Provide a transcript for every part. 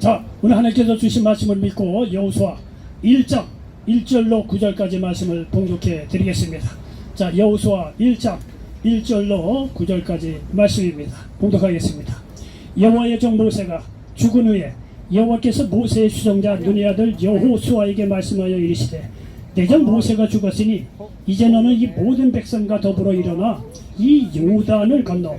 자, 오늘 하나님께서 주신 말씀을 믿고 여호수아 1장 1절로 9절까지 말씀을 봉독해 드리겠습니다. 자, 여호수아 1장 1절로 9절까지 말씀입니다. 봉독하겠습니다. 여호와의 종 모세가 죽은 후에 여호와께서 모세의 수종자 눈의 아들 여호수아에게 말씀하여 이르시되 내전 모세가 죽었으니 이제 너는 이 모든 백성과 더불어 일어나 이 요단을 건너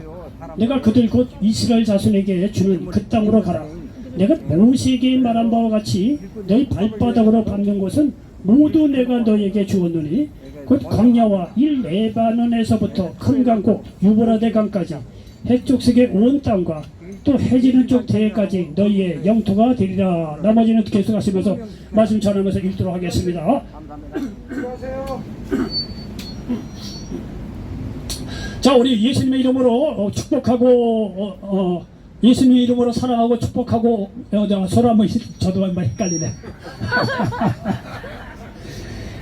내가 그들 곧 이스라엘 자손에게 주는 그 땅으로 가라. 내가 모세에게 말한 바와 같이 너희 발바닥으로 밟는 곳은 모두 내가 너에게 주었노니 곧 광야와 이 레바논에서부터 큰 강 곧 유브라데 강까지 해쪽색의 온 땅과 또 해지는 쪽 대해까지 너희의 영토가 되리라. 나머지는 계속하시면서 말씀 전하면서 읽도록 하겠습니다. 자, 우리 예수님의 이름으로 축복하고 예수님의 이름으로 사랑하고 축복하고 서로 한번 저도 한번 헷갈리네.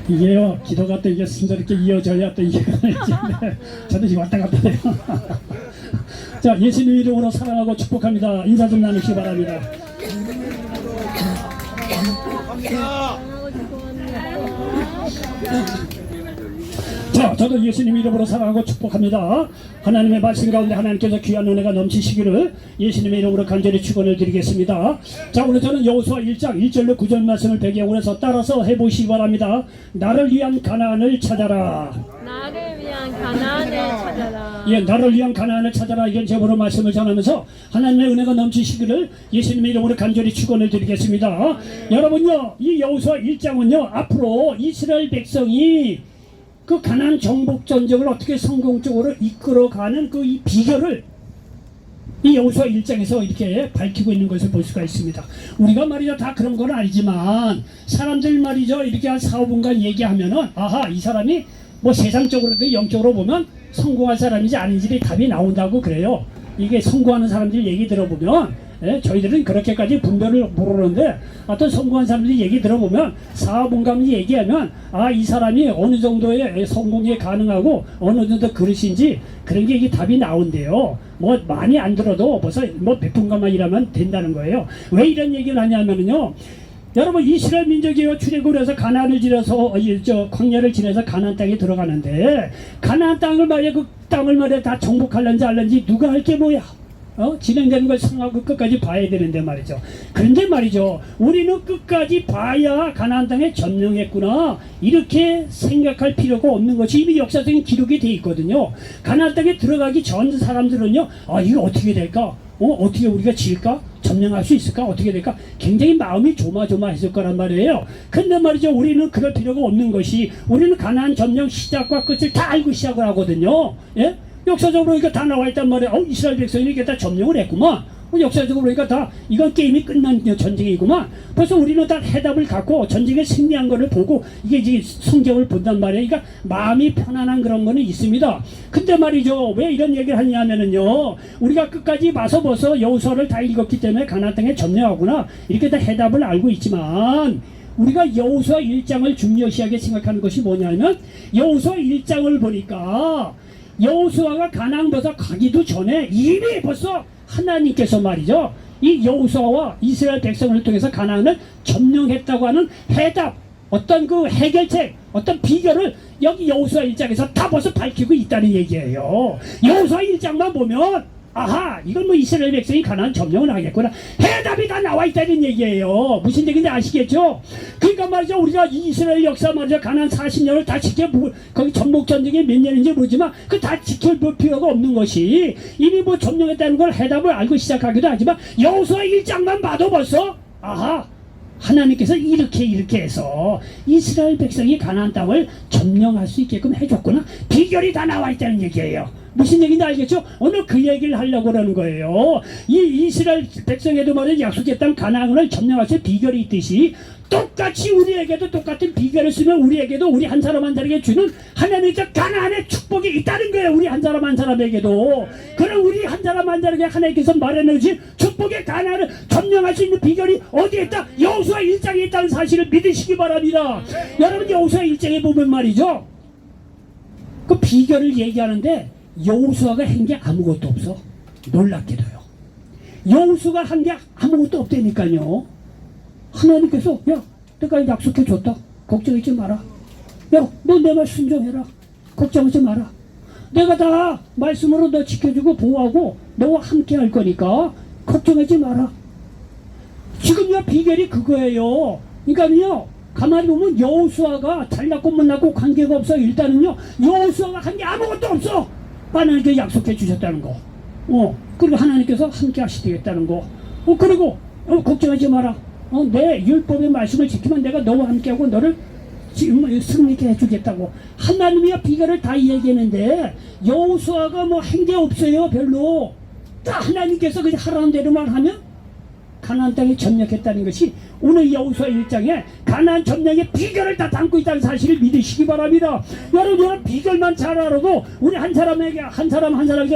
이게요, 기도가 또 이게 순조롭게 이어져야 또 이게 저도 지금 왔다 갔다 해요. 자, 예수님 이름으로 사랑하고 축복합니다. 인사 좀 나누시기 바랍니다. 자, 저도 예수님 이름으로 사랑하고 축복합니다. 하나님의 말씀 가운데 하나님께서 귀한 은혜가 넘치시기를 예수님의 이름으로 간절히 축원을 드리겠습니다. 자, 오늘 저는 여호수아 1장 1절로 9절 말씀을 배경으로 해서 따라서 해보시기 바랍니다. 나를 위한 가나안을 찾아라. 나를 위한 가나안을 찾아라. 예, 나를 위한 가나안을 찾아라. 이런 제목으로 말씀을 전하면서 하나님의 은혜가 넘치시기를 예수님의 이름으로 간절히 축원을 드리겠습니다. 여러분요, 이 여호수아 1장은요, 앞으로 이스라엘 백성이 그 가나안 정복 전쟁을 어떻게 성공적으로 이끌어가는 그 이 비결을 이 여호수아 1장에서 이렇게 밝히고 있는 것을 볼 수가 있습니다. 우리가 말이죠, 다 그런 건 아니지만 사람들 말이죠, 이렇게 한 4, 5분간 얘기하면은 아하, 이 사람이 뭐 세상적으로도 영적으로 보면 성공할 사람인지 아닌지 답이 나온다고 그래요. 이게 성공하는 사람들 얘기 들어보면 저희들은 그렇게까지 분별을 모르는데 어떤 성공한 사람들이 얘기 들어보면 4, 5분간 얘기하면 아, 이 사람이 어느 정도의 성공에 가능하고 어느 정도 그릇인지 그런 게 이게 답이 나온대요. 뭐 많이 안 들어도 벌써 뭐 몇 분간만 일하면 된다는 거예요. 왜 이런 얘기를 하냐면요, 여러분 이스라엘 민족이요, 출애굽을 해서 가나안을 지나서 광야를 지나서 가나안 땅에 들어가는데 가나안 땅을 말이야, 그 땅을 말이야 다 정복하려는지 알는지 누가 할 게 뭐야? 진행되는 걸 성하고 끝까지 봐야 되는데 말이죠. 그런데 말이죠, 우리는 끝까지 봐야 가나안 땅에 점령했구나 이렇게 생각할 필요가 없는 것이 이미 역사적인 기록이 돼 있거든요. 가나안 땅에 들어가기 전 사람들은요, 아, 이거 어떻게 될까? 어떻게 우리가 질까? 점령할 수 있을까? 어떻게 될까? 굉장히 마음이 조마조마했을 거란 말이에요. 근데 말이죠, 우리는 그럴 필요가 없는 것이 우리는 가나안 점령 시작과 끝을 다 알고 시작을 하거든요. 예? 역사적으로 이거 다 나와 있단 말이에요. 이스라엘 백성이 이렇게 다 점령을 했구만. 역사적으로 그러니까 다 이건 게임이 끝난 전쟁이구만. 벌써 우리는 다 해답을 갖고 전쟁에 승리한 거를 보고 이게 이제 성경을 본단 말이에요. 그러니까 마음이 편안한 그런 거는 있습니다. 근데 말이죠, 왜 이런 얘기를 하냐면은요, 우리가 끝까지 봐서 벌써 여호수아를 다 읽었기 때문에 가나안 땅에 점령하구나 이렇게 다 해답을 알고 있지만 우리가 여호수아 1장을 중요시하게 생각하는 것이 뭐냐면 여호수아 1장을 보니까 여호수아가 가나안 벌써 가기도 전에 이미 벌써 하나님께서 말이죠, 이 여호수아와 이스라엘 백성을 통해서 가나안을 점령했다고 하는 해답, 어떤 그 해결책, 어떤 비결을 여기 여호수아 1장에서 다 벌써 밝히고 있다는 얘기예요. 여호수아 1장만 보면 아하, 이건 뭐 이스라엘 백성이 가나안 점령을 하겠구나 해답이 다 나와 있다는 얘기예요. 무슨 얘기인지 아시겠죠? 그러니까 말이죠, 우리가 이스라엘 역사 말이죠, 가나안 40년을 다 지켜보고 거기 전복 전쟁이 몇 년인지 모르지만 그 다 지켜볼 필요가 없는 것이 이미 뭐 점령했다는 걸 해답을 알고 시작하기도 하지만 여호수아 1장만 봐도 벌써 아하, 하나님께서 이렇게 해서 이스라엘 백성이 가나안 땅을 점령할 수 있게끔 해줬구나 비결이 다 나와 있다는 얘기예요. 무슨 얘기인지 알겠죠? 오늘 그 얘기를 하려고 그러는 거예요. 이 이스라엘 백성에도 말이야 약속의 땅 가나안을 점령할 수 비결이 있듯이 똑같이 우리에게도 똑같은 비결을 쓰면 우리에게도 우리 한 사람 한 사람에게 주는 하나님의 가나안의 축복이 있다는 거예요. 우리 한 사람 한 사람에게도. 그럼 우리 한 사람 한 사람에게 하나님께서 말해놓으신 축복의 가나안을 점령할 수 있는 비결이 어디에 있다? 여호수아 1장에 있다는 사실을 믿으시기 바랍니다. 여러분 여호수아 1장에 보면 말이죠, 그 비결을 얘기하는데 여호수아가 한 게 아무것도 없어. 놀랍게도요. 여호수아가 한 게 아무것도 없다니까요. 하나님께서 야 내가 약속해 줬다. 걱정하지 마라. 야 너 내 말 순종해라. 걱정하지 마라. 내가 다 말씀으로 너 지켜주고 보호하고 너와 함께 할 거니까 걱정하지 마라. 지금요 비결이 그거예요. 그러니까요 가만히 보면 여호수아가 잘났고 못났고 관계가 없어. 일단은요 여호수아가 한 게 아무것도 없어. 하나님께 약속해 주셨다는 거. 그리고 하나님께서 함께 하시겠다는 거. 그리고 걱정하지 마라. 내 율법의 말씀을 지키면 내가 너와 함께하고 너를 지금 승리케 해주겠다고. 하나님이야 비결을 다 얘기했는데 여호수아가 뭐 한 게 없어요. 별로. 딱 하나님께서 그냥 하라는 대로만 하면 가나안 땅에 점령했다는 것이 오늘 여호수아 1장에 가나안 점령의 비결을 다 담고 있다는 사실을 믿으시기 바랍니다. 여러분 비결만 잘 알아도 우리 한 사람에게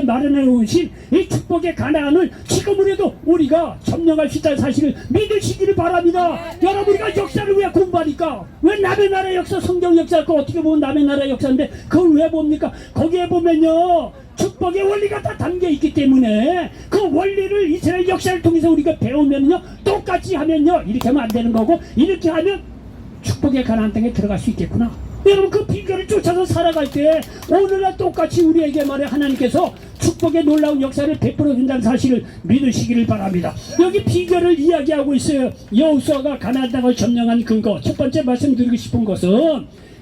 마련해 놓으신 이 축복의 가나안을 지금으로도 우리가 점령할 수 있다는 사실을 믿으시기를 바랍니다. 여러분 우리가 역사를 왜 공부하니까? 왜 남의 나라의 역사, 성경 역사가 어떻게 보면 남의 나라의 역사인데 그걸 왜 봅니까? 거기에 보면요 축복의 원리가 다 담겨 있기 때문에 그 원리를 이스라엘 역사를 통해서 우리가 배우면요 똑같이 하면요 이렇게 하면 안 되는 거고 이렇게 하면 축복의 가나안 땅에 들어갈 수 있겠구나. 여러분 그 비결을 쫓아서 살아갈 때 오늘날 똑같이 우리에게 말해 하나님께서 축복의 놀라운 역사를 베풀어 준다는 사실을 믿으시기를 바랍니다. 여기 비결을 이야기하고 있어요. 여호수아가 가나안 땅을 점령한 근거, 첫 번째 말씀드리고 싶은 것은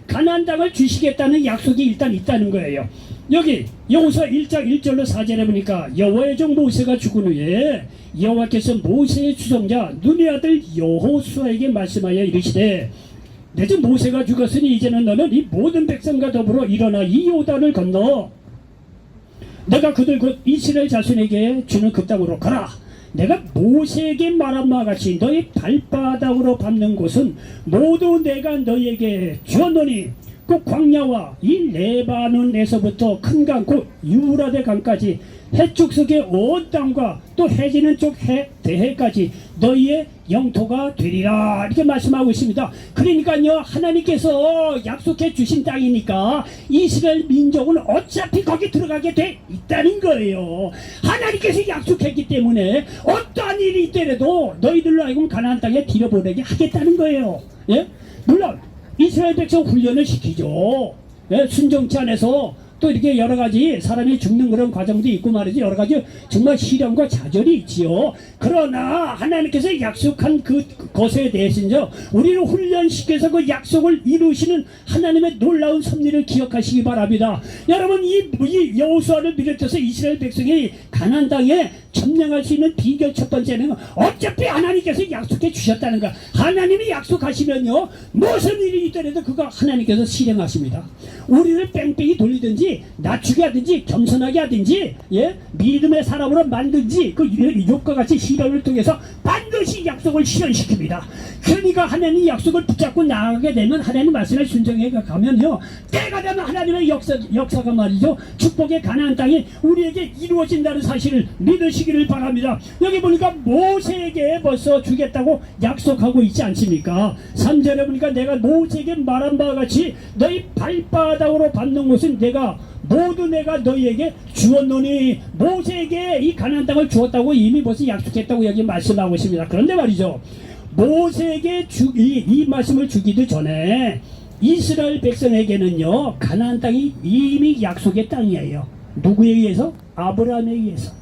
가나안 땅을 주시겠다는 약속이 일단 있다는 거예요. 여기 여호수아 1장 1절로 4절에 보니까 여호와의 종 모세가 죽은 후에 여호와께서 모세의 추종자 눈의 아들 여호수아에게 말씀하여 이르시되 내 종 모세가 죽었으니 이제는 너는 이 모든 백성과 더불어 일어나 이 요단을 건너 내가 그들 곧 이스라엘 자손에게 주는 그 땅으로 가라. 내가 모세에게 말한 바와 같이 너희 발바닥으로 밟는 곳은 모두 내가 너희에게 주었노니 그 광야와 이 레바논에서부터 큰 강 곧 유브라데 강까지 해축속의 온 땅과 또 해지는 쪽 대해까지 너희의 영토가 되리라 이렇게 말씀하고 있습니다. 그러니까요 하나님께서 약속해 주신 땅이니까 이스라엘 민족은 어차피 거기 들어가게 돼 있다는 거예요. 하나님께서 약속했기 때문에 어떠한 일이 있더라도 너희들로 하여금 가나안 땅에 들여보내게 하겠다는 거예요. 예? 물론 이스라엘 백성 훈련을 시키죠. 예? 순종치 않아서 또 이렇게 여러 가지 사람이 죽는 그런 과정도 있고 말이지 여러 가지 정말 시련과 좌절이 있지요. 그러나 하나님께서 약속한 그것에 대해서는요 우리를 훈련시켜서 그 약속을 이루시는 하나님의 놀라운 섭리를 기억하시기 바랍니다. 여러분 이 여호수아를 비롯해서 이스라엘 백성이 가나안 땅에 점령할 수 있는 비결 첫 번째는 어차피 하나님께서 약속해 주셨다는 거. 하나님이 약속하시면요 무슨 일이 있더라도 그거 하나님께서 실행하십니다. 우리를 뺑뺑이 돌리든지 낮추게 하든지 겸손하게 하든지 믿음의 사람으로 만든지 그 욥과 같이 시련을 통해서 반드시 약속을 실현시킵니다. 그러니까 하나님 약속을 붙잡고 나아가게 되면 하나님 말씀을 순종해 가면요 때가 되면 하나님의 역사가 말이죠 축복의 가나안 땅이 우리에게 이루어진다는 사실을 믿으시기를 바랍니다. 여기 보니까 모세에게 벌써 주겠다고 약속하고 있지 않습니까? 3절에 보니까 내가 모세에게 말한 바와 같이 너희 발바닥으로 밟는 곳은 모두 내가 너희에게 주었노니 모세에게 이 가나안 땅을 주었다고 이미 벌써 약속했다고 여기 말씀하고 있습니다. 그런데 말이죠 모세에게 이 말씀을 주기도 전에 이스라엘 백성에게는요 가나안 땅이 이미 약속의 땅이에요. 누구에 의해서? 아브라함에 의해서.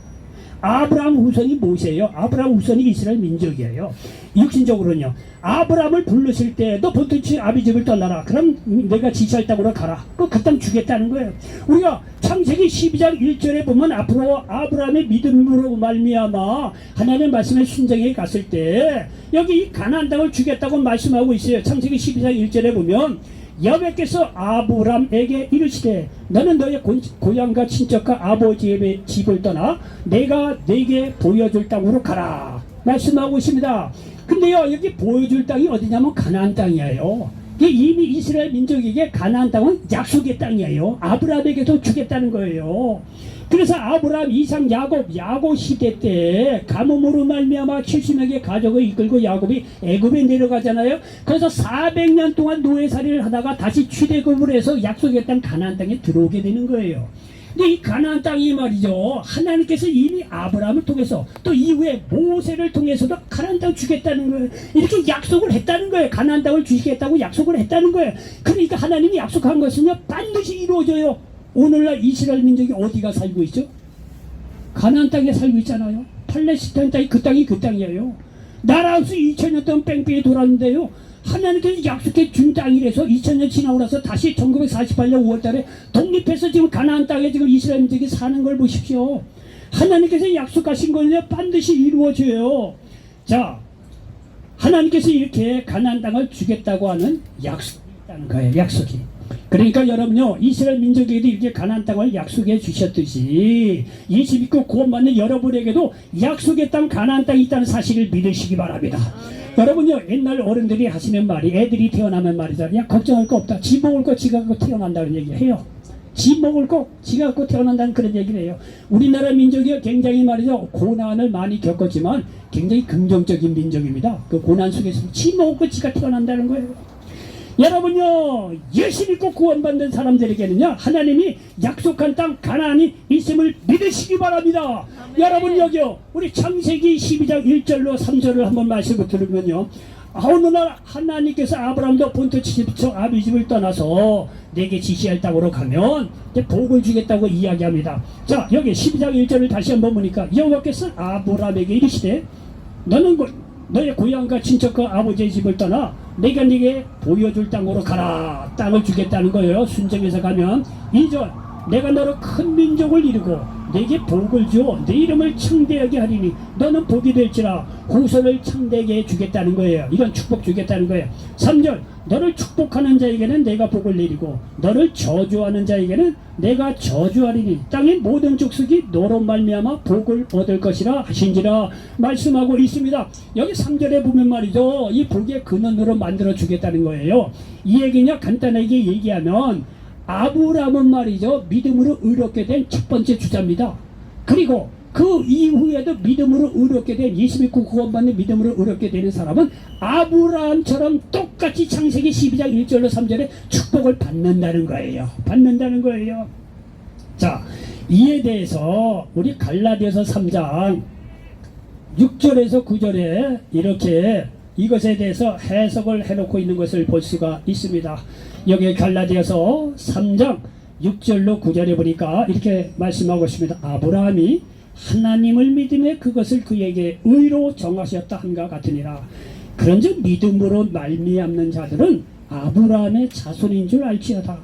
아브라함 후손이 모세예요. 아브라함 후손이 이스라엘 민족이에요. 육신적으로는요 아브라함을 부르실 때 너 본토치 아비 집을 떠나라. 그럼 내가 지시할 땅으로 가라. 그 땅 주겠다는 거예요. 우리가 창세기 12장 1절에 보면 앞으로 아브라함의 믿음으로 말미암아 하나님의 말씀에 순종해 갔을 때 여기 이 가나안 땅을 주겠다고 말씀하고 있어요. 창세기 12장 1절에 보면 여호와께서 아브람에게 이르시되 너는 너의 고향과 친척과 아버지의 집을 떠나 내가 네게 보여줄 땅으로 가라 말씀하고 있습니다. 근데요 여기 보여줄 땅이 어디냐면 가나안 땅이에요. 이미 이스라엘 민족에게 가나안 땅은 약속의 땅이에요. 아브라함에게도 주겠다는 거예요. 그래서 아브라함, 이삭, 야곱 시대 때 가뭄으로 말미암아 70명의 가족을 이끌고 야곱이 애굽에 내려가잖아요. 그래서 400년 동안 노예살이를 하다가 다시 출애굽을 해서 약속의 땅 가나안 땅에 들어오게 되는 거예요. 근데 이 가나안 땅이 말이죠, 하나님께서 이미 아브라함을 통해서 또 이후에 모세를 통해서도 가나안 땅 주겠다는 거예요. 이렇게 약속을 했다는 거예요. 가나안 땅을 주시겠다고 약속을 했다는 거예요. 그러니까 하나님이 약속한 것은요 반드시 이루어져요. 오늘날 이스라엘 민족이 어디가 살고 있죠? 가나안 땅에 살고 있잖아요. 팔레스타인 땅이 그 땅이에요. 나라 없이 2000년 동안 뺑뺑이 돌았는데요, 하나님께서 약속해 준 땅이라서 2000년 지나고 나서 다시 1948년 5월달에 독립해서 지금 가나안 땅에 지금 이스라엘 민족이 사는 걸 보십시오. 하나님께서 약속하신 거는요 반드시 이루어져요. 자, 하나님께서 이렇게 가나안 땅을 주겠다고 하는 약속이 있다는 거예요. 약속이. 그러니까 여러분요, 이스라엘 민족에게도 이렇게 가나안 땅을 약속해 주셨듯이 예수 믿고 구원받는 여러분에게도 약속의 땅 가나안 땅이 있다는 사실을 믿으시기 바랍니다. 여러분요, 옛날 어른들이 하시는 말이, 애들이 태어나면 말이죠, 야 걱정할 거 없다, 지 먹을 거 지가 갖고 태어난다는 얘기를 해요. 지 먹을 거 지가 갖고 태어난다는 그런 얘기를 해요. 우리나라 민족이 굉장히 말이죠, 고난을 많이 겪었지만 굉장히 긍정적인 민족입니다. 그 고난 속에서 지 먹을 거 지가 태어난다는 거예요. 여러분요, 예수 믿고 구원받는 사람들에게는요 하나님이 약속한 땅 가나안이 있음을 믿으시기 바랍니다. 여러분, 여기요, 우리 창세기 12장 1절로 3절을 한번 말씀을 들으면요, 어느 날 하나님께서 아브라함도 본토 집처 아비 집을 떠나서 내게 지시할 땅으로 가면 이제 복을 주겠다고 이야기합니다. 자, 여기 12장 1절을 다시 한번 보니까 여호와께서 아브라함에게 이르시되 너는 너의 고향과 친척과 아버지의 집을 떠나 내가 네게 보여줄 땅으로 가라. 땅을 주겠다는 거예요. 순정에서 가면 2절, 내가 너로 큰 민족을 이루고 내게 복을 주어 내 이름을 창대하게 하리니 너는 복이 될지라 후손을 창대하게 주겠다는 거예요. 이런 축복 주겠다는 거예요. 3절, 너를 축복하는 자에게는 내가 복을 내리고 너를 저주하는 자에게는 내가 저주하리니 땅의 모든 족속이 너로 말미암아 복을 얻을 것이라 하신지라 말씀하고 있습니다. 여기 3절에 보면 말이죠, 이 복의 근원으로 만들어 주겠다는 거예요. 이 얘기냐 간단하게 얘기하면 아브라함은 말이죠, 믿음으로 의롭게 된 첫 번째 주자입니다. 그리고 그 이후에도 믿음으로 의롭게 된, 예수 믿고 구원받는 믿음으로 의롭게 되는 사람은 아브라함처럼 똑같이 창세기 12장 1절로 3절에 축복을 받는다는 거예요. 받는다는 거예요. 자, 이에 대해서 우리 갈라디아서 3장 6절에서 9절에 이렇게 이것에 대해서 해석을 해놓고 있는 것을 볼 수가 있습니다. 여기 갈라디아서 3장 6절로 9절에 보니까 이렇게 말씀하고 있습니다. 아브라함이 하나님을 믿음에 그것을 그에게 의로 정하셨다 함과 같으니라. 그런즉 믿음으로 말미암는 자들은 아브라함의 자손인 줄 알지어다.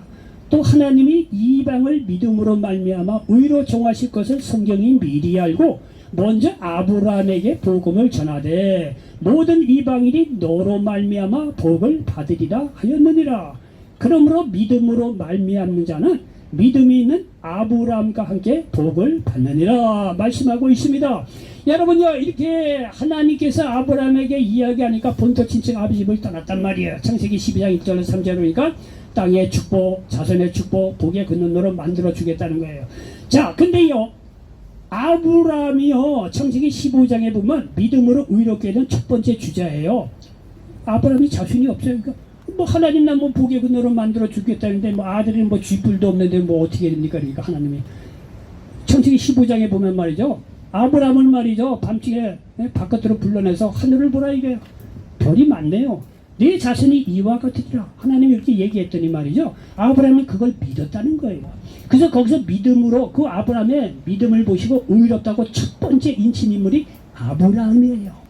또 하나님이 이방을 믿음으로 말미암아 의로 정하실 것을 성경이 미리 알고 먼저 아브라함에게 복음을 전하되 모든 이방인이 너로 말미암아 복을 받으리라 하였느니라. 그러므로 믿음으로 말미암는 자는 믿음이 있는 아브라함과 함께 복을 받느니라 말씀하고 있습니다. 여러분요, 이렇게 하나님께서 아브라함에게 이야기하니까 본토 친척 아비 집을 떠났단 말이에요. 창세기 12장 1절로 3절을 보니까 땅의 축복, 자손의 축복, 복의 근원으로 만들어 주겠다는 거예요. 자, 근데요, 아브라함이요, 창세기 15장에 보면 믿음으로 의롭게 된 첫 번째 주자예요. 아브라함이 자손이 없어요. 그러니까 뭐 하나님 나 뭐 복의 근원으로 만들어 주겠다는데 뭐 아들은 뭐 쥐뿔도 없는데 뭐 어떻게 됩니까? 그러니까 하나님이 창세기 15장에 보면 말이죠, 아브라함을 말이죠, 밤중에 바깥으로 불러내서 하늘을 보라 이게 별이 많네요. 내 자손이 이와 같으리라. 하나님이 이렇게 얘기했더니 말이죠, 아브라함이 그걸 믿었다는 거예요. 그래서 거기서 믿음으로 그 아브라함의 믿음을 보시고 의롭다고 첫 번째 인친 인물이 아브라함이에요.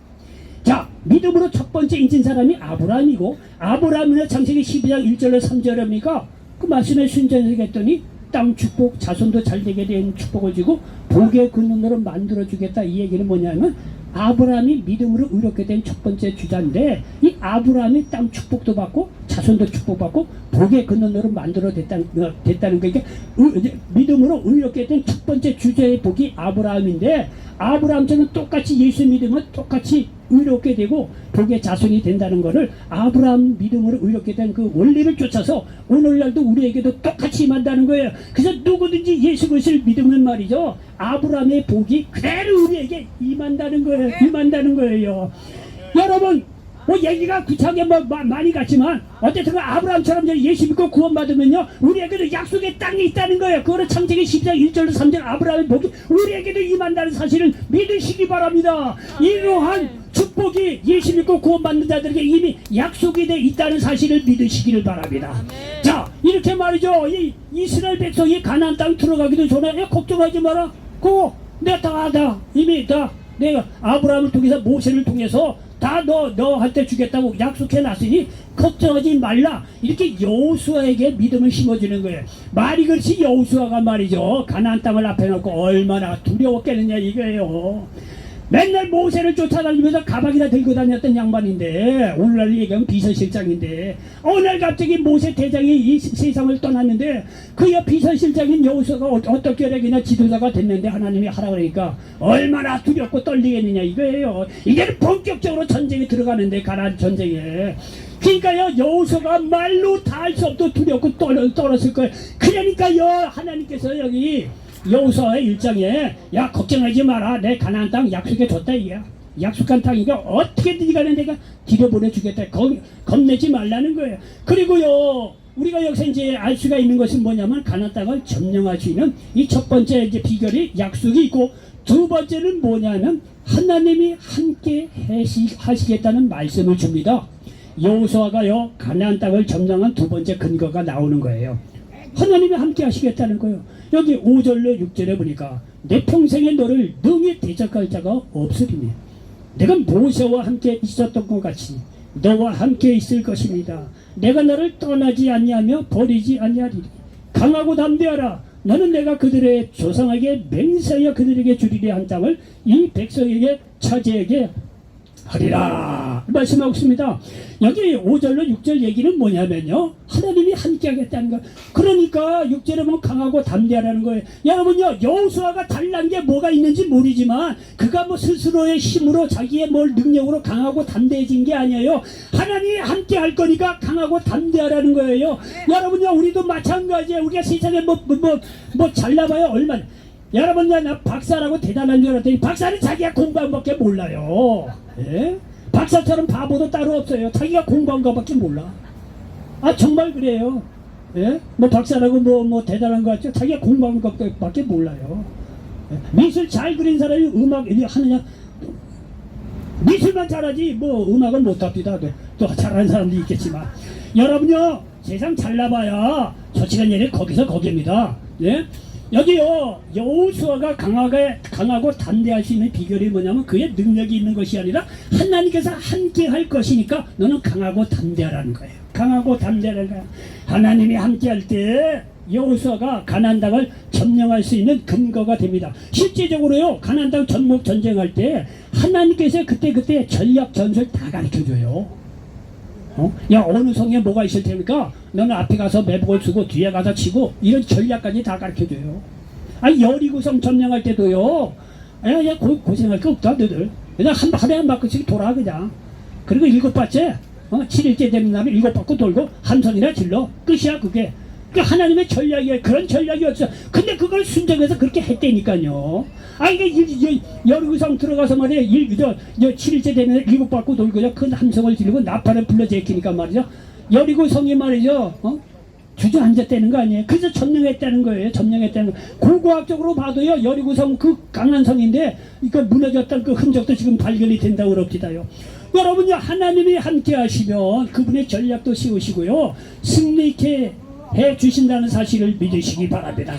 자, 믿음으로 첫 번째 인친 사람이 아브라함이고, 아브라함은 창세기 12장 1절로 3절입니까? 그 말씀에 순전하겠더니 땅 축복, 자손도 잘 되게 된 축복을 주고 복의 근원으로 만들어주겠다. 이 얘기는 뭐냐면 아브라함이 믿음으로 의롭게 된 첫 번째 주자인데, 이 아브라함이 땅 축복도 받고 자손도 축복받고 복의 근원으로 만들어 됐다는 거니까 믿음으로 의롭게 된 첫 번째 주자의 복이 아브라함인데, 아브라함처럼 똑같이 예수 믿으면 똑같이 의롭게 되고 복의 자손이 된다는 것을 아브라함 믿음으로 의롭게 된 그 원리를 쫓아서 오늘날도 우리에게도 똑같이 임한다는 거예요. 그래서 누구든지 예수 그리스도를 믿으면 말이죠, 아브라함의 복이 그대로 우리에게 임한다는 거예요. 임한다는 거예요. 여러분, 뭐 얘기가 구차하게 뭐 많이 갔지만 어쨌든 아브라함처럼 이제 예수 믿고 구원받으면요 우리에게도 약속의 땅이 있다는 거예요. 그거는 창세기 10장 1절로 3절 아브라함의 복이 우리에게도 임한다는 사실을 믿으시기 바랍니다. 이러한 축복이 예수 믿고 구원받는 자들에게 이미 약속이 돼 있다는 사실을 믿으시기를 바랍니다. 자, 이렇게 말이죠. 이 이스라엘 백성이 가나안 땅 들어가기도 전에 걱정하지 마라. 그거 내가 다 이미 다 내가 아브라함을 통해서 모세를 통해서 다 너 할 때 주겠다고 약속해 놨으니 걱정하지 말라. 이렇게 여호수아에게 믿음을 심어주는 거예요. 말이 그렇지 여호수아가 말이죠 가나안 땅을 앞에 놓고 얼마나 두려웠겠느냐 이거예요. 맨날 모세를 쫓아다니면서 가방이나 들고 다녔던 양반인데 오늘날 얘기하면 비서실장인데 어느 날 갑자기 모세 대장이 이 세상을 떠났는데 그 옆 비서실장인 여호수아가 어떻게 하려기나 지도자가 됐는데 하나님이 하라 그러니까 얼마나 두렵고 떨리겠느냐 이거예요. 이제는 본격적으로 전쟁에 들어가는데 가나안 전쟁에 그러니까요 여호수아가 말로 다 할 수 없도록 두렵고 떨었을 거예요. 그러니까요 하나님께서 여기 여호수아의 1장에 야 걱정하지 마라 내 가나안 땅 약속해 줬다 이야. 약속한 땅이니까 어떻게든 간에 내가 들여보내주겠다. 겁내지 말라는 거예요. 그리고요 우리가 여기서 이제 알 수가 있는 것은 뭐냐면 가나안 땅을 점령할 수 있는 이 첫 번째 이제 비결이 약속이 있고 두 번째는 뭐냐면 하나님이 함께 하시겠다는 말씀을 줍니다. 여호수아가요 가나안 땅을 점령한 두 번째 근거가 나오는 거예요. 하나님이 함께 하시겠다는 거예요. 여기 5절로 6절에 보니까 내 평생에 너를 능히 대적할 자가 없으리니 내가 모세와 함께 있었던 것 같이 너와 함께 있을 것입니다. 내가 너를 떠나지 아니하며 버리지 아니하리니 강하고 담대하라. 너는 내가 그들의 조상에게 맹세하여 그들에게 주리라 한 땅을 이 백성에게 차지하게 하리라 말씀하고 있습니다. 여기 5절로 6절 얘기는 뭐냐면요 하나님이 함께 하겠다는 거. 그러니까 6절에 보면 강하고 담대하라는 거예요. 여러분요 여호수아가 달란 게 뭐가 있는지 모르지만 그가 뭐 스스로의 힘으로 자기의 뭘 능력으로 강하고 담대해진 게 아니에요. 하나님이 함께 할 거니까 강하고 담대하라는 거예요. 여러분요 우리도 마찬가지예요. 우리가 세상에 뭐 잘나봐요 얼마나. 여러분 나 박사라고 대단한 줄 알았더니 박사는 자기가 공부한 것밖에 몰라요. 예? 박사처럼 바보도 따로 없어요. 자기가 공부한 것밖에 몰라. 아 정말 그래요. 예? 뭐 박사라고 뭐 대단한 거 같죠? 자기가 공부한 것밖에 몰라요. 예? 미술 잘 그린 사람이 음악 하느냐? 미술만 잘하지 뭐 음악은 못합니다. 또 잘하는 사람도 있겠지만 여러분요 세상 잘나봐야 저치간 일이 거기서 거기입니다. 예? 여기요 여호수아가 강하고 담대할 수 있는 비결이 뭐냐면 그의 능력이 있는 것이 아니라 하나님께서 함께 할 것이니까 너는 강하고 담대하라는 거예요. 강하고 담대하라는 거예요. 하나님이 함께 할 때 여호수아가 가나안 땅을 점령할 수 있는 근거가 됩니다. 실제적으로요 가나안 땅 전쟁할 때 하나님께서 그때 전략 전술 다 가르쳐줘요. 야 어느 성에 뭐가 있을 테니까 너는 앞에 가서 매복을 쓰고 뒤에 가서 치고 이런 전략까지 다 가르쳐줘요. 아니 여리고성 점령할 때도요 야 고생할 게 없다 너들 그냥 하루에 한 바퀴씩 돌아 그냥. 그리고 7바째 7일째 되는 날에 7바퀴 돌고 한 손이나 질러 끝이야 그게. 그 하나님의 전략이에요. 그런 전략이 없어. 근데 그걸 순종해서 그렇게 했다니까요. 아 이게 여리고성 들어가서 말이야 7일째 되면 7바퀴 돌고 큰 함성을 지르고 나팔을 불러 제키니까 말이죠. 여리고성이 말이죠 주저앉았다는 거 아니에요. 그래서 점령했다는 거예요. 점령했다는 거. 고고학적으로 봐도요 여리고성 그 강한 성인데 이거 무너졌던 그 흔적도 지금 발견이 된다고 그럽디다요. 여러분요 하나님이 함께 하시면 그분의 전략도 씌우시고요 승리 있게 해 주신다는 사실을 믿으시기 바랍니다.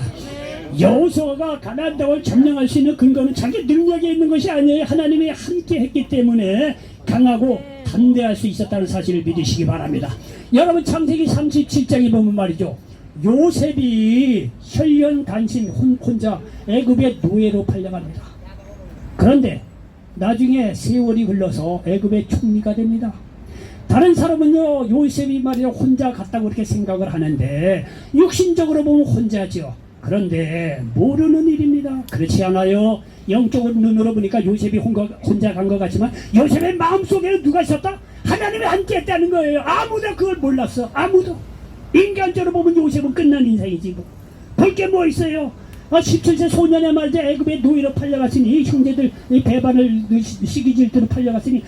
여호수아가 가나안 땅을 점령할 수 있는 근거는 자기 능력에 있는 것이 아니에요. 하나님이 함께 했기 때문에 강하고 담대할 수 있었다는 사실을 믿으시기 바랍니다. 여러분 창세기 37장에 보면 말이죠 요셉이 혈연단신 혼자 애굽의 노예로 팔려갑니다. 그런데 나중에 세월이 흘러서 애굽의 총리가 됩니다. 다른 사람은요 요셉이 말이야 혼자 갔다고 그렇게 생각을 하는데 육신적으로 보면 혼자죠. 그런데 모르는 일입니다. 그렇지 않아요. 영적으로 눈으로 보니까 요셉이 혼자 간 것 같지만 요셉의 마음속에는 누가 있었다? 하나님이 함께 했다는 거예요. 아무도 그걸 몰랐어. 아무도. 인간적으로 보면 요셉은 끝난 인생이지 뭐. 볼 게 뭐 있어요. 17세 소년의 말대 애굽의 노예로 팔려갔으니 형제들 이 배반을 시기질투로 팔려갔으니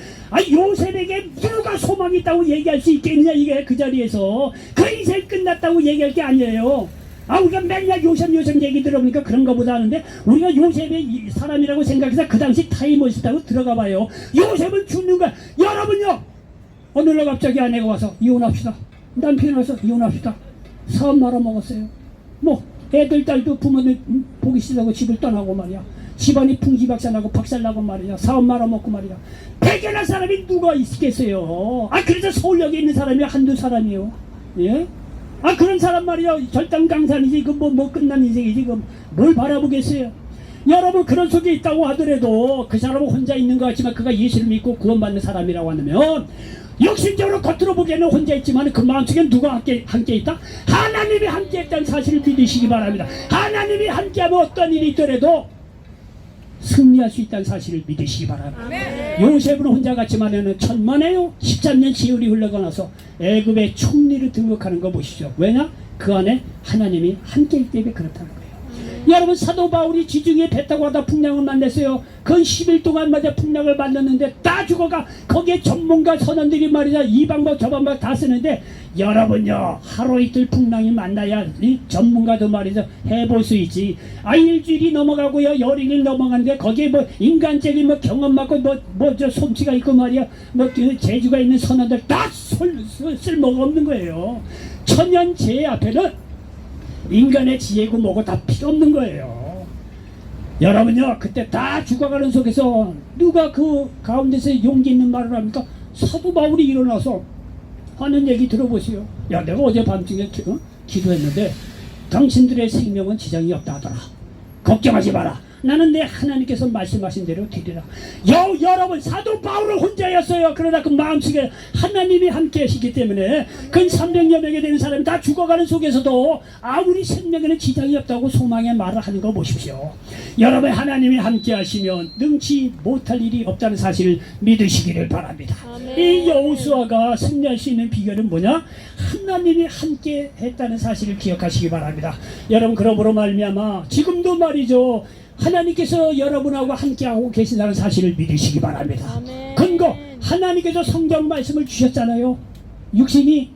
요셉에게 누가 소망이 있다고 얘기할 수 있겠냐. 이게 그 자리에서 그 인생 끝났다고 얘기할 게 아니에요. 우리가 맨날 요셉 얘기 들어보니까 그런가 보다 하는데 우리가 요셉의 사람이라고 생각해서 그 당시 타임머신타고 들어가 봐요. 요셉은 죽는 거야. 여러분요, 어느 날 갑자기 아내가 와서 이혼합시다, 남편이 와서 이혼합시다, 사업 말아먹었어요. 뭐 애들 딸도 부모님 보기 싫다고 집을 떠나고 말이야. 집안이 풍지박산하고 박살나고 말이야. 사업 말아먹고 말이야. 배견할 사람이 누가 있겠어요. 그래서 서울역에 있는 사람이 한두 사람이에요. 예? 그런 사람 말이야. 절단강산이지. 뭐 끝난 인생이지. 뭘 바라보겠어요. 여러분, 그런 속에 있다고 하더라도 그 사람은 혼자 있는 것 같지만 그가 예수를 믿고 구원받는 사람이라고 하면 육신적으로 겉으로 보기에는 혼자 있지만 그 마음속에 누가 함께 있다? 하나님이 함께 있다는 사실을 믿으시기 바랍니다. 하나님이 함께하면 어떤 일이 있더라도 승리할 수 있다는 사실을 믿으시기 바랍니다. 요셉은 혼자 갔지만은 천만에요. 13년 세월이 흘러가 나서 애굽의 총리를 등극하는 거 보시죠. 왜냐? 그 안에 하나님이 함께 있기 때문에 그렇다는 거예요. 여러분, 사도 바울이 지중해 배 타고 가다 풍랑을 만났어요. 그 10일 동안 맞아 풍랑을 만났는데 다 죽어가. 거기에 전문가 선원들이 말이야 이 방법 저 방법 다 쓰는데 여러분요, 하루 이틀 풍랑이 만나야 이 전문가도 말이죠 해볼 수 있지. 일주일이 넘어가고요, 열흘이 넘어가는데 거기에 뭐 인간적인 뭐 경험 많고 뭐 저 솜씨가 있고 말이야 뭐 재주가 있는 선원들 다 쓸모가 없는 거예요. 천연재해 앞에는 인간의 지혜고 뭐고 다 필요 없는 거예요. 여러분요, 그때 다 죽어가는 속에서 누가 그 가운데서 용기 있는 말을 합니까? 사도 바울이 일어나서 하는 얘기 들어보세요. 야, 내가 어제 밤중에 기도했는데 당신들의 생명은 지장이 없다 하더라. 걱정하지 마라. 나는 내 하나님께서 말씀하신 대로 되리라. 여러분, 사도 바울은 혼자였어요. 그러나 그 마음속에 하나님이 함께 하시기 때문에 근 300여 명이 되는 사람이 다 죽어가는 속에서도 우리 생명에는 지장이 없다고 소망의 말을 하는 거 보십시오. 여러분, 하나님이 함께 하시면 능치 못할 일이 없다는 사실을 믿으시기를 바랍니다. 이 여호수아가 승리할 수 있는 비결은 뭐냐? 하나님이 함께 했다는 사실을 기억하시기 바랍니다. 여러분, 그러므로 말미암아 지금도 말이죠, 하나님께서 여러분하고 함께하고 계신다는 사실을 믿으시기 바랍니다. 아멘. 근거, 하나님께서 성경 말씀을 주셨잖아요. 육신이,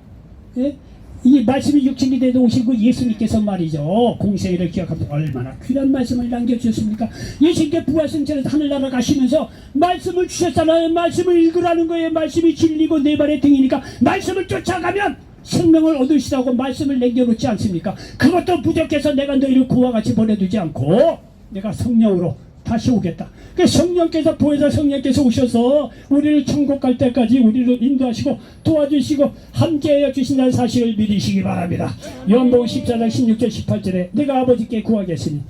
예? 이 말씀이 육신이 되도 오신 그 예수님께서 말이죠, 공생애를 기억하면서 얼마나 귀한 말씀을 남겨주셨습니까? 예수님께 부활승천에서 하늘나라 가시면서 말씀을 주셨잖아요. 말씀을 읽으라는 거예요. 말씀이 진리고 내 발의 등이니까 말씀을 쫓아가면 생명을 얻으시라고 말씀을 남겨놓지 않습니까? 그것도 부족해서 내가 너희를 그와 같이 보내두지 않고 내가 성령으로 다시 오겠다. 그 성령께서, 보혜사 성령께서 오셔서 우리를 천국 갈 때까지 우리를 인도하시고 도와주시고 함께하여 주신다는 사실을 믿으시기 바랍니다. 요한복음 14장 16절 18절에 내가 아버지께 구하겠으니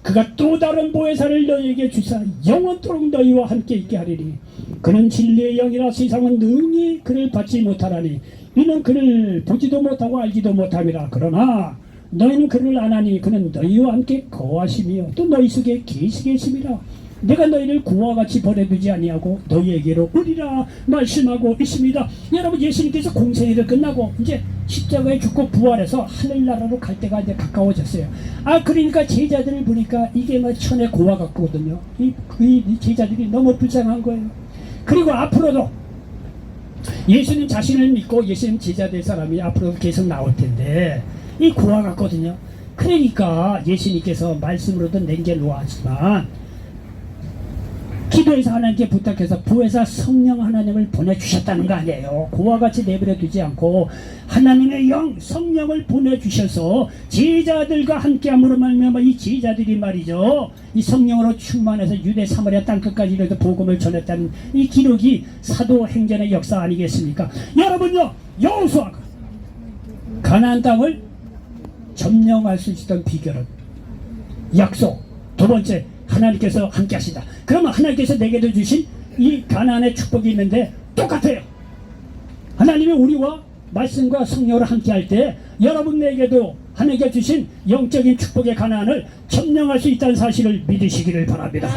그가 또 다른 보혜사를 너희에게 주사 영원토록 너희와 함께 있게 하리니 그는 진리의 영이라 세상은 능히 그를 받지 못하라니 이는 그를 보지도 못하고 알지도 못함이라. 그러나 너희는 그를 아나니 그는 너희와 함께 거하심이요 또 너희 속에 계시겠음이라. 내가 너희를 그와 같이 보내두지 아니하고 너희에게로 오리라 말씀하고 있습니다. 여러분, 예수님께서 공생애를 끝나고 이제 십자가에 죽고 부활해서 하늘나라로 갈 때가 이제 가까워졌어요. 그러니까 제자들을 보니까 이게 뭐 천의 고와 같거든요. 이 제자들이 너무 불쌍한 거예요. 그리고 앞으로도 예수님 자신을 믿고 예수님 제자 될 사람이 앞으로도 계속 나올 텐데 이 고와 같거든요. 그러니까 예수님께서 말씀으로도 남겨놓았지만 기도해서 하나님께 부탁해서 부에서 성령 하나님을 보내주셨다는 거 아니에요. 그와 같이 내버려 두지 않고 하나님의 영 성령을 보내주셔서 제자들과 함께함으로 말미암아 이 제자들이 말이죠, 이 성령으로 충만해서 유대 사마리아 땅끝까지 이르러 복음을 전했다는 이 기록이 사도행전의 역사 아니겠습니까? 여러분요, 여호수아가 가나안 땅을 점령할 수 있었던 비결은 약속, 두 번째 하나님께서 함께 하신다. 그러면 하나님께서 내게도 주신 이 가나안의 축복이 있는데 똑같아요. 하나님이 우리와 말씀과 성령으로 함께 할 때 여러분에게도 하나님께 주신 영적인 축복의 가나안을 점령할 수 있다는 사실을 믿으시기를 바랍니다.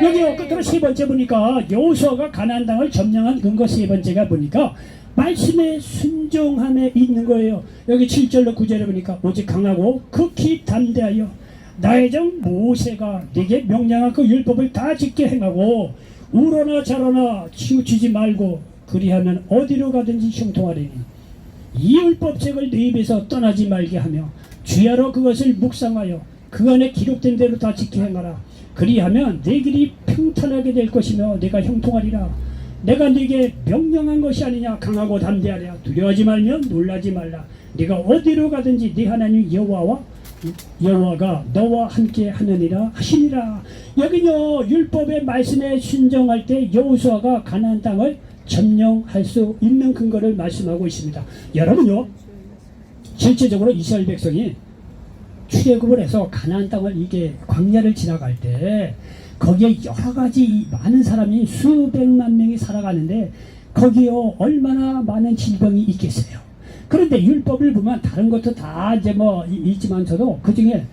여기 끝으로 세 번째 보니까 여호수아가 가나안 땅을 점령한 근거 세 번째가 보니까 말씀의 순종함에 있는 거예요. 여기 7절로 9절에 보니까 오직 강하고 극히 담대하여 나의 종 모세가 네게 명령한 그 율법을 다 지켜 행하고 우러나 좌로나 치우치지 말고 그리하면 어디로 가든지 형통하리니 이 율법책을 네 입에서 떠나지 말게 하며 주야로 그것을 묵상하여 그 안에 기록된 대로 다 지켜 행하라. 그리하면 내 길이 평탄하게 될 것이며 내가 형통하리라. 내가 네게 명령한 것이 아니냐. 강하고 담대하랴. 두려워하지 말며 놀라지 말라. 네가 어디로 가든지 네 하나님 여호와가 너와 함께 하느니라 하시니라. 여기요 율법의 말씀에 순종할 때 여호수아가 가나안 땅을 점령할 수 있는 근거를 말씀하고 있습니다. 여러분요 실제적으로 이스라엘 백성이 출애굽을 해서 가나안 땅을 이게 광야를 지나갈 때 거기에 여러 가지 많은 사람이 수백만 명이 살아가는데 거기요 얼마나 많은 질병이 있겠어요. 그런데 율법을 보면 다른 것도 다 이제 뭐 있지만서도 그 중에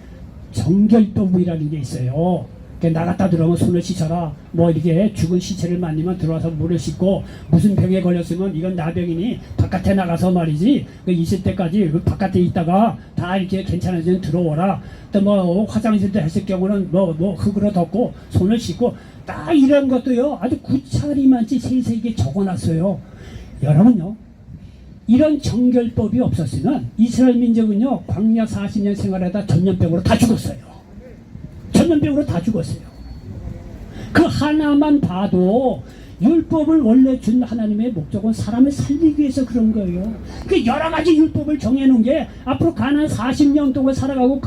정결법이라는 게 있어요. 나갔다 들어오면 손을 씻어라. 뭐 이렇게 죽은 시체를 만나면 들어와서 물을 씻고 무슨 병에 걸렸으면 이건 나병이니 바깥에 나가서 말이지 있을 때까지 그 바깥에 있다가 다 이렇게 괜찮아지면 들어오라. 또 뭐 화장실도 했을 경우는 뭐 흙으로 덮고 손을 씻고 딱 이런 것도요 아주 구차리만치 세세하게 적어놨어요. 여러분요 이런 정결법이 없었으면 이스라엘 민족은요 광야 40년 생활하다 전염병으로 다 죽었어요. 전염병으로 다 죽었어요. 그 하나만 봐도 율법을 원래 준 하나님의 목적은 사람을 살리기 위해서 그런 거예요. 그 여러 가지 율법을 정해놓은 게 앞으로 가나안 40년 동안 살아가고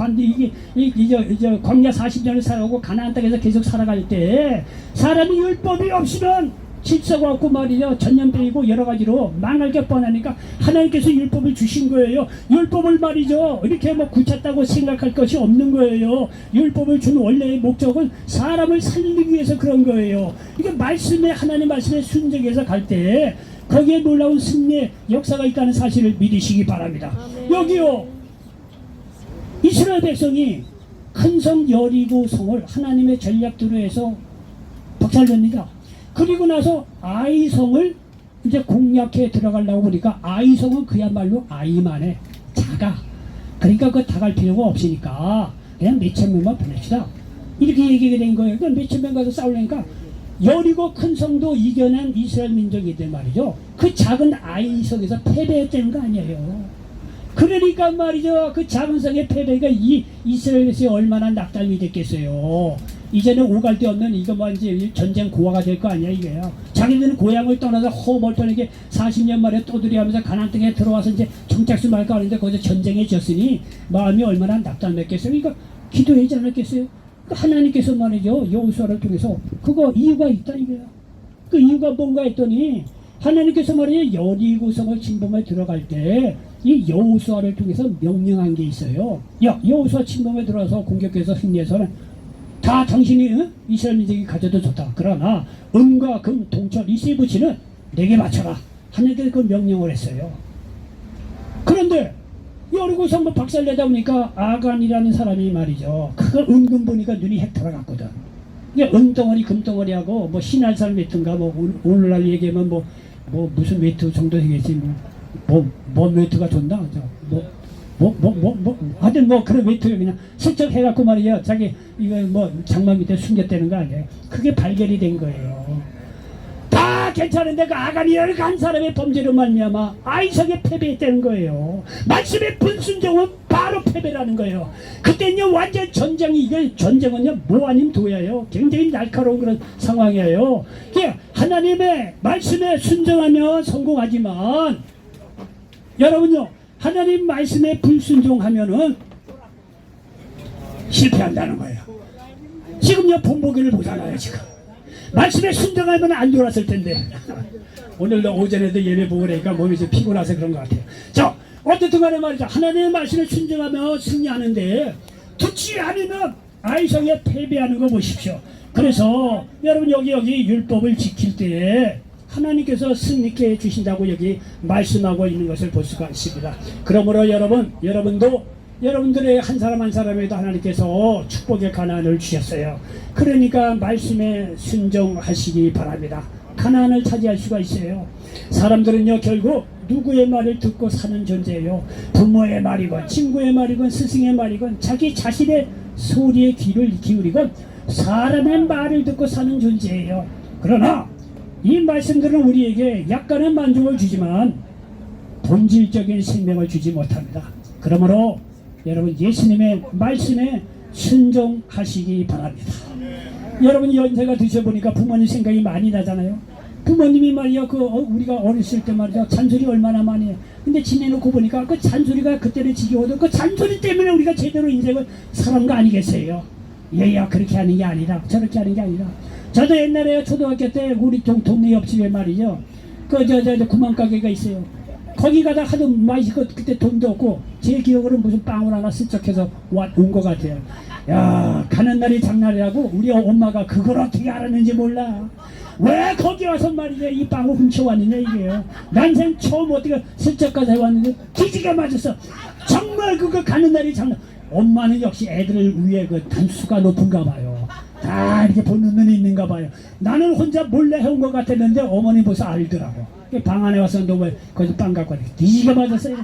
이제 광야 40년을 살아가고 가나안 땅에서 계속 살아갈 때 사람이 율법이 없으면 질서가 없고 말이죠. 전염병이고 여러 가지로 망할 게 뻔하니까 하나님께서 율법을 주신 거예요. 율법을 말이죠. 이렇게 뭐 굳혔다고 생각할 것이 없는 거예요. 율법을 준 원래의 목적은 사람을 살리기 위해서 그런 거예요. 이게 말씀에 하나님 말씀에 순종해서 갈 때 거기에 놀라운 승리의 역사가 있다는 사실을 믿으시기 바랍니다. 아멘. 여기요. 이스라엘 백성이 큰 성 여리고 성을 하나님의 전략대로 해서 박살냅니다. 그리고 나서 아이성을 이제 공략해 들어가려고 보니까 아이성은 그야말로 아이만해 작아. 그러니까 그 다 갈 필요가 없으니까 그냥 몇천 명만 보냅시다. 이렇게 얘기가 된 거예요. 그러니까 몇천 명 가서 싸우려니까 여리고 큰 성도 이겨낸 이스라엘 민족이들 말이죠. 그 작은 아이성에서 패배했다는 거 아니에요. 그러니까 말이죠. 그 작은 성의 패배가 이 이스라엘에서 얼마나 낙담이 됐겠어요. 이제는 오갈 데 없는 이거 뭐 이제 전쟁 고아가 될 거 아니야 이게요. 자기들은 고향을 떠나서 허멀쩡하게 40년 만에 떠들이하면서 가나안 땅에 들어와서 이제 정착수 말까 하는데 거기서 전쟁에 졌으니 마음이 얼마나 낙담했겠어요. 그러니까 기도하지 않았겠어요. 그러니까 하나님께서 말이죠 여호수아를 통해서 그거 이유가 있다 이거야. 그 이유가 뭔가 했더니 하나님께서 말이죠 여리고성을 침범에 들어갈 때 이 여호수아를 통해서 명령한 게 있어요. 야 여호수아 침범에 들어와서 공격해서 승리해서는 다 당신이 이스라엘 민족이 가져도 좋다. 그러나 은과 금, 동철 이 세 부치는 내게 맞춰라. 하나님께서 그 명령을 했어요. 그런데 여리고 성문 박살내다 보니까 아간이라는 사람이 말이죠. 그걸 은근 보니까 눈이 핵 돌아갔거든. 이게 은덩어리 금덩어리하고 뭐 신할산 외투인가 뭐 오늘날 얘기하면 뭐 무슨 외투 정도 되겠지 뭔 외투가 좋나 하여튼 뭐 그런 외투를 그냥 슬쩍 해갖고 말이야 자기 이거 뭐 장막 밑에 숨겼다는 거 아니에요. 그게 발견이 된 거예요. 다 괜찮은데 그 아간이라는 한 사람의 범죄로 말미암아 아이성에 패배했다는 거예요. 말씀의 불순종은 바로 패배라는 거예요. 그때는요 완전 전쟁이 이게 전쟁은요 뭐 아님 도야예요. 굉장히 날카로운 그런 상황이에요. 하나님의 말씀에 순종하면 성공하지만 여러분요 하나님 말씀에 불순종하면은 실패한다는 거예요. 지금요 본보기를 보잖아요. 지금 말씀에 순종하면 안 돌았을 텐데 오늘도 오전에도 예배 보고 그러니까 몸이 좀 피곤해서 그런 것 같아요. 자 어쨌든 간에 말이죠. 하나님의 말씀에 순종하면 승리하는데 듣지 않으면 아이성에 패배하는 거 보십시오. 그래서 여러분 여기 율법을 지킬 때에 하나님께서 승리케 해주신다고 여기 말씀하고 있는 것을 볼 수가 있습니다. 그러므로 여러분도 여러분들의 한 사람 한 사람에도 하나님께서 축복의 가나안을 주셨어요. 그러니까 말씀에 순종하시기 바랍니다. 가나안을 차지할 수가 있어요. 사람들은요 결국 누구의 말을 듣고 사는 존재예요. 부모의 말이건 친구의 말이건 스승의 말이건 자기 자신의 소리에 귀를 기울이고 사람의 말을 듣고 사는 존재예요. 그러나 이 말씀들은 우리에게 약간의 만족을 주지만 본질적인 생명을 주지 못합니다. 그러므로 여러분 예수님의 말씀에 순종하시기 바랍니다. 여러분 연세가 드셔보니까 부모님 생각이 많이 나잖아요. 부모님이 말이야 우리가 어렸을 때 말이야 잔소리 얼마나 많이 해요. 근데 지내놓고 보니까 그 잔소리가 그때는 지겨워도 그 잔소리 때문에 우리가 제대로 인생을 살은 거 아니겠어요? 얘야 그렇게 하는 게 아니라 저렇게 하는 게 아니라 저도 옛날에 초등학교 때 우리 동네 옆집에 말이죠 저 구멍가게가 있어요. 거기 가다 하도 많이 그때 돈도 없고 제 기억으로 무슨 빵을 하나 슬쩍해서 온 것 같아요. 야 가는 날이 장날이라고 우리 엄마가 그걸 어떻게 알았는지 몰라. 왜 거기 와서 말이야 이 빵을 훔쳐왔느냐 이게요. 난생 처음 어떻게 슬쩍 가서 해왔는데 기지가 맞았어. 정말 그거 가는 날이 장날. 엄마는 역시 애들을 위해 그 단수가 높은가 봐요. 다 이렇게 보는 눈이 있는가 봐요. 나는 혼자 몰래 해온 것 같았는데 어머니 벌써 알더라고. 방 안에 와서 너 왜 거기서 빵 갖고 왔니? 뒤지가 맞았어요.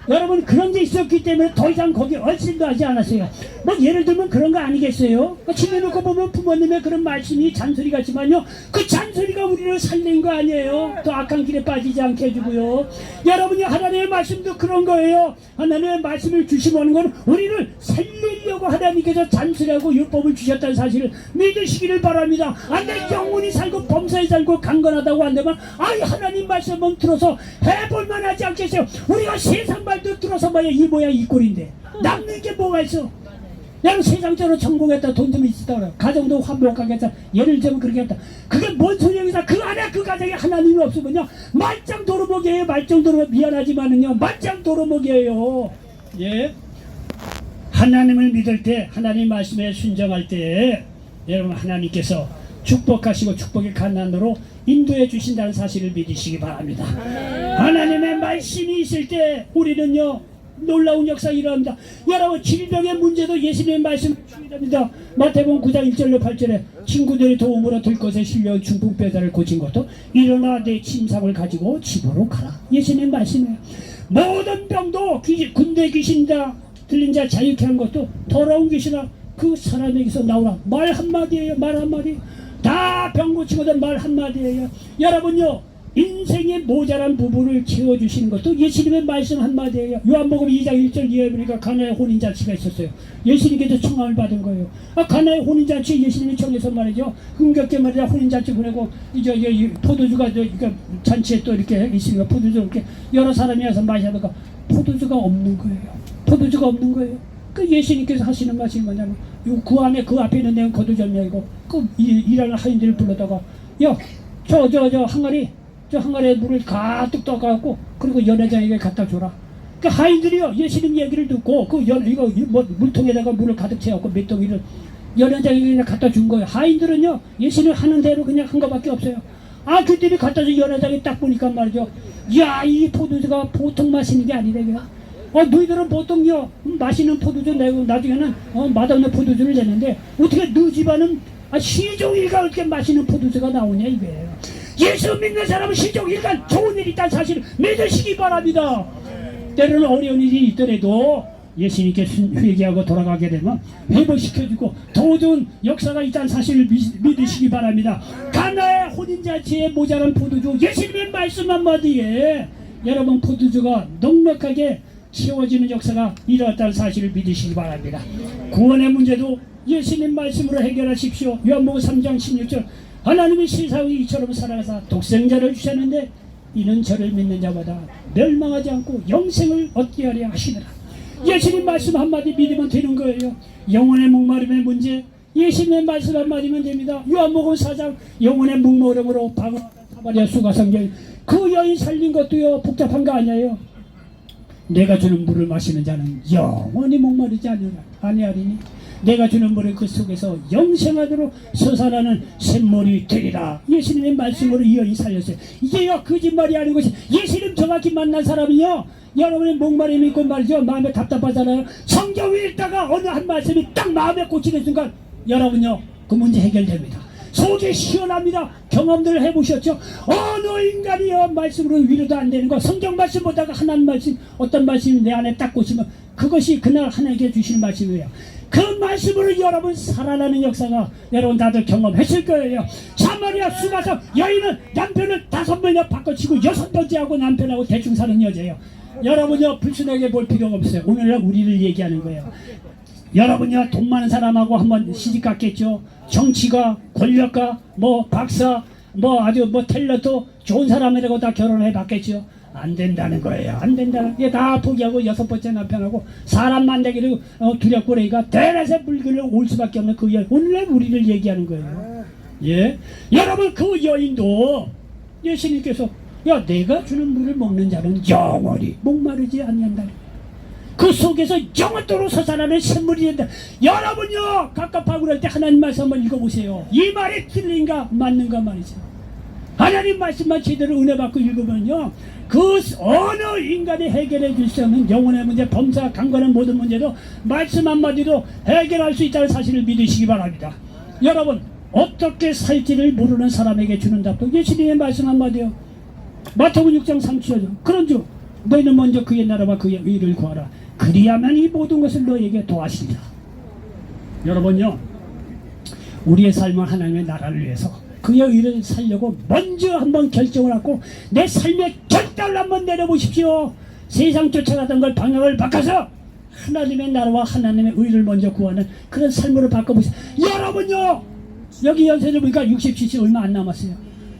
여러분 그런 게 있었기 때문에 더 이상 거기 얼씬도 하지 않았어요. 뭐 예를 들면 그런 거 아니겠어요? 지내놓고 보면 부모님의 그런 말씀이 잔소리 같지만요 그 잔소리가 우리를 살린 거 아니에요. 또 악한 길에 빠지지 않게 해주고요. 여러분이 하나님의 말씀도 그런 거예요. 하나님의 말씀을 주시는 건 우리를 살리려고 하나님께서 잔소리하고 율법을 주셨다는 사실을 믿으시기를 바랍니다. 안돼 영혼이 살고 범사에 살고 강건하다고 한다면 아이 하나님 말씀은 들어서 해볼만 하지 않겠어요? 우리가 세상 말도 들어서 뭐야 이 모양 이 꼴인데 남는 게 뭐가 있어? 나는 세상적으로 성공했다 돈 좀 있었다 그래. 가정도 화목하겠다 예를 들면 그렇게 했다. 그게 뭔 소용이다. 그 안에 그 가정에 하나님이 없으면요 말짱 도루묵이에요. 말짱 도루묵 미안하지만은요 말짱 도루묵이에요. 예. 하나님을 믿을 때 하나님 말씀에 순종할 때 여러분 하나님께서 축복하시고 축복의 가난으로 인도해 주신다는 사실을 믿으시기 바랍니다. 하나님의 말씀이 있을 때 우리는요 놀라운 역사 일어납니다. 여러분 질병의 문제도 예수님의 말씀 중요합니다. 마태복음 9장 1절로 8절에 친구들의 도움으로 들것에 실려 중풍뼈다를 고친 것도 일어나 내 침상을 가지고 집으로 가라. 예수님의 말씀이에요. 모든 병도 군대 귀신이다 들린 자 자유케 한 것도 더러운 귀신아 그 사람에게서 나오라. 말 한마디예요. 말 한마디. 다 병 고치거든 말 한마디예요. 여러분요 인생의 모자란 부분을 채워주시는 것도 예수님의 말씀 한마디예요. 요한복음 2장 1절 이하에 보니까 가나의 혼인잔치가 있었어요. 예수님께서 청함을 받은 거예요. 가나의 혼인잔치 예수님이 청해서 말이죠. 흥겹게 말이야 혼인잔치 보내고 이제 포도주가 잔치에 또 이렇게 있으니까 포도주 이렇게 여러 사람이 와서 마시다가 포도주가 없는 거예요. 포도주가 없는 거예요. 그 예수님께서 하시는 말씀이 뭐냐면 그 안에 그 앞에 있는 데는 거두절미하고 그 일하는 하인들을 불러다가 야 저 항아리에 물을 가득 떠갖고 그리고 연회장에게 갖다 줘라. 그 하인들이요 예수님 얘기를 듣고 이거 물통에다가 물을 가득 채워갖고 몇 동이를 연회장에게 그냥 갖다 준 거예요. 하인들은요 예수님 하는 대로 그냥 한 거밖에 없어요. 그들이 갖다 준 연회장에 딱 보니까 말이죠. 야 이 포도주가 보통 마시는 게 아니래. 너희들은 보통요 마시는 포도주 내고 나중에는 맛없는 포도주를 내는데 어떻게 너 집안은 시종일관 어떻게 마시는 포도주가 나오냐 이거예요. 예수 믿는 사람은 시종일관 좋은 일이 있다는 사실을 믿으시기 바랍니다. 때로는 어려운 일이 있더라도 예수님께 회개하고 돌아가게 되면 회복시켜주고 더 좋은 역사가 있다는 사실을 믿으시기 바랍니다. 가나의 혼인잔치에 모자란 포도주 예수님의 말씀 한마디에 여러분 포도주가 넉넉하게 채워지는 역사가 일어났다는 사실을 믿으시기 바랍니다. 구원의 문제도 예수님 말씀으로 해결하십시오. 요한복음 3장 16절 하나님이 세상을 이처럼 사랑하사 독생자를 주셨는데 이는 저를 믿는 자마다 멸망하지 않고 영생을 얻게 하려 하시느라. 예수님 말씀 한마디 믿으면 되는 거예요. 영혼의 목마름의 문제 예수님의 말씀 한마디면 됩니다. 요한복음 4장 영혼의 목마름으로 방황하는 사마리아 수가성경 그 여인 살린 것도요 복잡한 거 아니에요. 내가 주는 물을 마시는 자는 영원히 목마르지 아니하리니 내가 주는 물은 그 속에서 영생하도록 솟아나는 샘물이 되리라. 예수님의 말씀으로 이 여인이 살렸어요. 이게요 거짓말이 아닌 것이 예수님 정확히 만난 사람이요 여러분의 목마름이 있고 말이죠 마음에 답답하잖아요. 성경 읽다가 어느 한 말씀이 딱 마음에 꽂히는 순간 여러분요 그 문제 해결됩니다. 속이 시원합니다. 경험들을 해보셨죠? 어느 인간이요 말씀으로 위로도 안 되는 거 성경 말씀 보다가 하나님 말씀 어떤 말씀이 내 안에 딱 꽂히면 그것이 그날 하나님께 주시는 말씀이에요. 그 말씀으로 여러분 살아나는 역사가 여러분 다들 경험했을 거예요. 사마리아 수가성 여인은 남편을 5번이나 바꿔치고 6번째하고 남편하고 대충 사는 여자예요. 여러분요 불순하게 볼 필요가 없어요. 오늘날 우리를 얘기하는 거예요. 여러분요 돈 많은 사람하고 한번 시집 갔겠죠. 정치가 권력가 뭐 박사 뭐 아주 뭐 텔러도 좋은 사람이라고 다 결혼해 봤겠죠. 안 된다는 거예요. 안 된다는 게 다 포기하고 6번째 남편하고 사람 만나기를 두렵고 그러니까 대낮에 물길을 올 수밖에 없는 그 여인. 오늘날 우리를 얘기하는 거예요. 예, 여러분 그 여인도 예수님께서 야 내가 주는 물을 먹는 자는 영원히 목마르지 아니한다. 그 속에서 영원토록 솟아나는 샘물이 된다. 여러분요 갑갑하고 그럴 때 하나님 말씀 한번 읽어보세요. 이 말이 틀린가 맞는가 말이죠. 하나님 말씀만 제대로 은혜 받고 읽으면요 그 어느 인간이 해결해 줄 수 없는 영혼의 문제, 범사, 강건한 모든 문제도 말씀 한마디로 해결할 수 있다는 사실을 믿으시기 바랍니다. 여러분 어떻게 살지를 모르는 사람에게 주는 답도 예수님의 말씀 한마디요. 마태복음 6장 37절 그런즉 너희는 먼저 그의 나라와 그의 의를 구하라. 그리하면 이 모든 것을 너희에게 더하시리라. 여러분요 우리의 삶은 하나님의 나라를 위해서 그의 의를 살려고 먼저 한번 결정을 하고 내 삶의 결단을 한번 내려보십시오. 세상 쫓아가던 걸 방향을 바꿔서 하나님의 나라와 하나님의 의를 먼저 구하는 그런 삶으로 바꿔보세요. 여러분요 여기 연세를 보니까 67세 얼마 안 남았어요.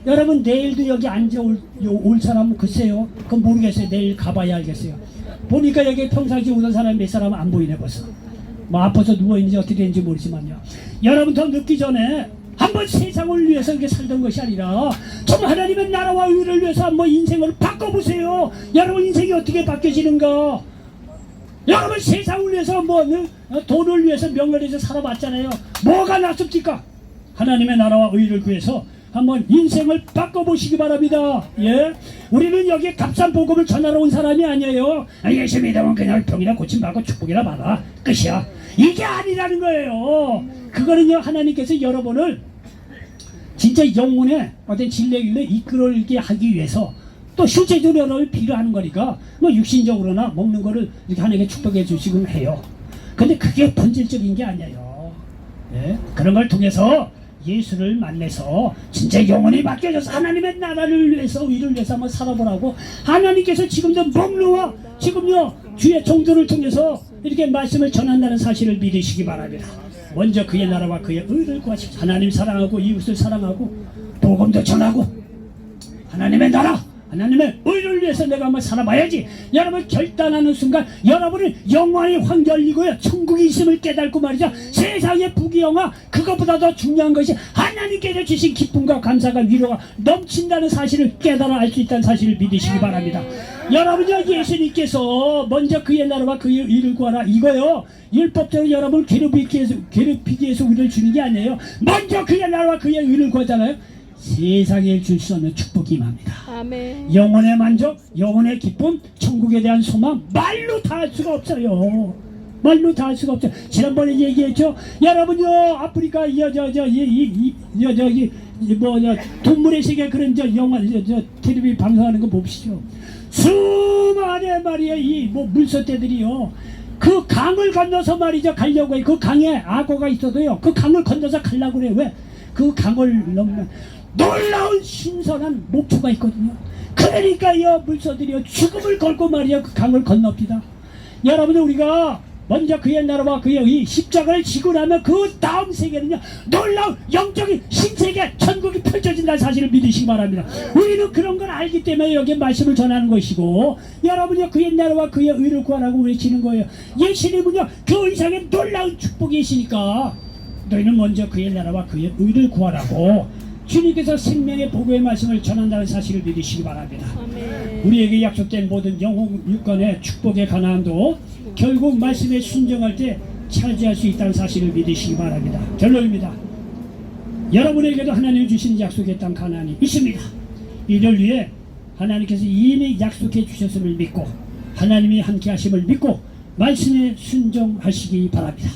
여러분 내일도 여기 앉아 올 사람은 글쎄요 그건 모르겠어요. 내일 가봐야 알겠어요. 보니까 여기 평상시 오던 사람이 몇 사람은 안 보이네 벌써. 뭐 아파서 누워있는지 어떻게 되는지 모르지만요. 여러분 더 늦기 전에 한번 세상을 위해서 이렇게 살던 것이 아니라 좀 하나님의 나라와 의를 위해서 한번 인생을 바꿔보세요. 여러분 인생이 어떻게 바뀌어지는가. 여러분 세상을 위해서 뭐 돈을 위해서 명예를 위해서 살아봤잖아요. 뭐가 낫습니까? 하나님의 나라와 의를 구해서 한번 인생을 바꿔보시기 바랍니다. 예, 우리는 여기 값싼 복음을 전하러 온 사람이 아니에요. 예수 믿으면 그냥 병이나 고침받고 축복이나 받아 끝이야. 이게 아니라는 거예요. 그거는요 하나님께서 여러분을 진짜 영혼의 어떤 진리길로 이끌게 하기 위해서 또 실제적으로 여러분을 필요하는 거니까 뭐 육신적으로나 먹는 거를 이렇게 하나님께 축복해 주시곤 해요. 근데 그게 본질적인 게 아니에요. 예? 그런 걸 통해서 예수를 만나서 진짜 영혼이 바뀌어져서 하나님의 나라를 위해서 의를 위해서 한번 살아보라고 하나님께서 지금도 목놓아 지금요 주의 종들을 통해서 이렇게 말씀을 전한다는 사실을 믿으시기 바랍니다. 먼저 그의 나라와 그의 의를 구하십시오. 하나님 사랑하고 이웃을 사랑하고 복음도 전하고 하나님의 나라 하나님의 의를 위해서 내가 한번 살아봐야지. 여러분 결단하는 순간 여러분은 영원히 확 열리고요 천국이 있음을 깨닫고 말이죠. 세상의 부귀영화 그것보다 더 중요한 것이 하나님께서 주신 기쁨과 감사가 위로가 넘친다는 사실을 깨달아 알 수 있다는 사실을 믿으시기 바랍니다. 여러분요 예수님께서 먼저 그의 나라와 그의 의를 구하라 이거요 율법적으로 여러분을 괴롭히기 위해서 우리를 주는 게 아니에요. 먼저 그의 나라와 그의 의를 구하잖아요. 세상에 줄 수 없는 축복이 임합니다. 아멘. 영혼의 만족, 영혼의 기쁨, 천국에 대한 소망 말로 다 할 수가 없어요. 말로 다 할 수가 없어요. 지난번에 얘기했죠. 여러분요 아프리카 동물의 세계 그런 영화 텔레비 방송하는 거 봅시죠. 수많은 말이에요 이 물소떼들이요 그 강을 건너서 말이죠 가려고 해요. 그 강에 악어가 있어도요 그 강을 건너서 가려고 그래요. 왜? 그 강을 넘으면 놀라운 신선한 목표가 있거든요. 그러니까요 물소들이요 죽음을 걸고 말이야 그 강을 건넙니다. 여러분들 우리가 먼저 그의 나라와 그의 의 십자가를 지고 나면 그 다음 세계는요 놀라운 영적인 신세계 천국이 펼쳐진다는 사실을 믿으시기 바랍니다. 우리는 그런 걸 알기 때문에 여기 말씀을 전하는 것이고 여러분요 그의 나라와 그의 의를 구하라고 외치는 거예요. 예수님은요 그 이상의 놀라운 축복이 있으니까 너희는 먼저 그의 나라와 그의 의를 구하라고 주님께서 생명의 복음의 말씀을 전한다는 사실을 믿으시기 바랍니다. 아멘. 우리에게 약속된 모든 영혼 육간의 축복의 가나안도 결국 말씀에 순종할 때 차지할 수 있다는 사실을 믿으시기 바랍니다. 결론입니다. 여러분에게도 하나님이 주신 약속의 땅 가나안이 있습니다. 이를 위해 하나님께서 이미 약속해 주셨음을 믿고 하나님이 함께 하심을 믿고 말씀에 순종하시기 바랍니다.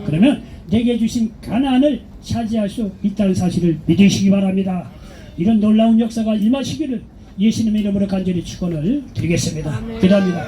그러면 내게 주신 가나안을 차지할 수 있다는 사실을 믿으시기 바랍니다. 이런 놀라운 역사가 임하시기를 예수님의 이름으로 간절히 축원을 드리겠습니다. 기도합니다.